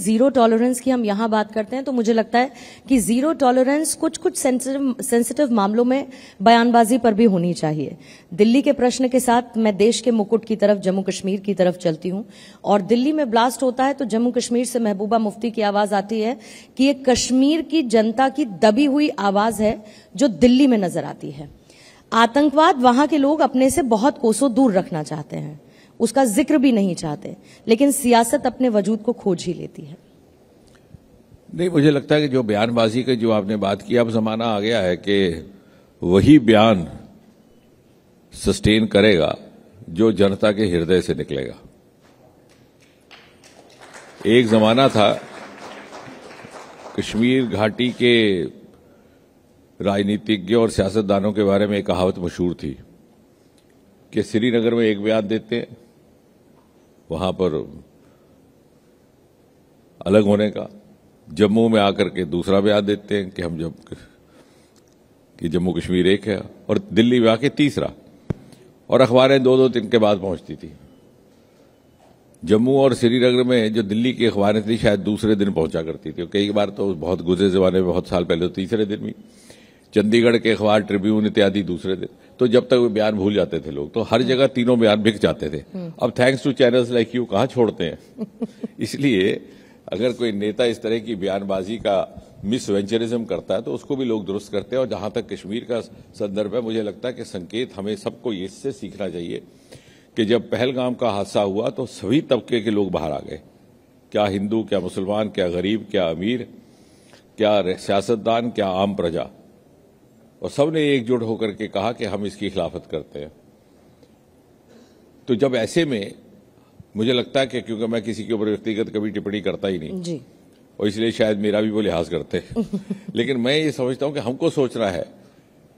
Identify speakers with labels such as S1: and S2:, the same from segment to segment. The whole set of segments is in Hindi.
S1: जीरो टॉलरेंस की हम यहां बात करते हैं तो मुझे लगता है कि जीरो टॉलरेंस कुछ कुछ सेंसिटिव मामलों में बयानबाजी पर भी होनी चाहिए। दिल्ली के प्रश्न के साथ मैं देश के मुकुट की तरफ, जम्मू कश्मीर की तरफ चलती हूं, और दिल्ली में ब्लास्ट होता है तो जम्मू कश्मीर से महबूबा मुफ्ती की आवाज आती है कि ये कश्मीर की जनता की दबी हुई आवाज है जो दिल्ली में नजर आती है। आतंकवाद वहां के लोग अपने से बहुत कोसों दूर रखना चाहते हैं, उसका जिक्र भी नहीं चाहते, लेकिन सियासत अपने वजूद को खोज ही लेती है।
S2: नहीं, मुझे लगता है कि जो बयानबाजी की जो आपने बात की, अब जमाना आ गया है कि वही बयान सस्टेन करेगा जो जनता के हृदय से निकलेगा। एक जमाना था, कश्मीर घाटी के राजनीतिज्ञों और सियासतदानों के बारे में एक कहावत मशहूर थी कि श्रीनगर में एक बयान देते हैं, वहां पर अलग होने का, जम्मू में आकर के दूसरा बयान देते हैं कि जम्मू कश्मीर एक है, और दिल्ली में आके तीसरा, और अखबारें दो दो दिन के बाद पहुंचती थी। जम्मू और श्रीनगर में जो दिल्ली की अखबारें थी शायद दूसरे दिन पहुंचा करती थी, कई बार तो बहुत गुजरे जमाने में, बहुत साल पहले तो तीसरे दिन भी। चंडीगढ़ के अखबार ट्रिब्यून इत्यादि दूसरे दिन। तो जब तक वो बयान भूल जाते थे लोग, तो हर जगह तीनों बयान बिक जाते थे। अब thanks to channels like you कहां छोड़ते हैं। इसलिए अगर कोई नेता इस तरह की बयानबाजी का मिसवेंचरिज्म करता है तो उसको भी लोग दुरुस्त करते हैं। और जहां तक कश्मीर का संदर्भ है, मुझे लगता है कि संकेत हमें सबको इससे सीखना चाहिए कि जब पहलगाम का हादसा हुआ तो सभी तबके के लोग बाहर आ गए, क्या हिंदू, क्या मुसलमान, क्या गरीब, क्या अमीर, क्या सियासतदान, क्या आम प्रजा, और सबने एकजुट होकर के कहा कि हम इसकी खिलाफत करते हैं। तो जब ऐसे में मुझे लगता है कि क्योंकि मैं किसी के ऊपर व्यक्तिगत कभी टिप्पणी करता ही नहीं जी, और इसलिए शायद मेरा भी वो लिहाज करते हैं लेकिन मैं ये समझता हूं कि हमको सोचना है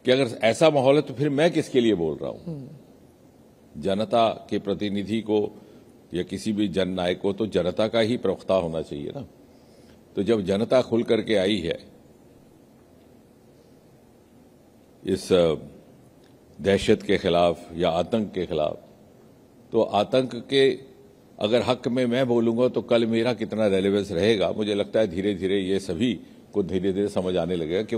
S2: कि अगर ऐसा माहौल है तो फिर मैं किसके लिए बोल रहा हूं। जनता के प्रतिनिधि को या किसी भी जननायक को तो जनता का ही प्रवक्ता होना चाहिए ना। तो जब जनता खुल करके आई है इस दहशत के खिलाफ या आतंक के खिलाफ, तो आतंक के अगर हक में मैं बोलूंगा तो कल मेरा कितना रेलेवेंस रहेगा, मुझे लगता है धीरे धीरे ये सभी को धीरे धीरे समझ आने लगेगा।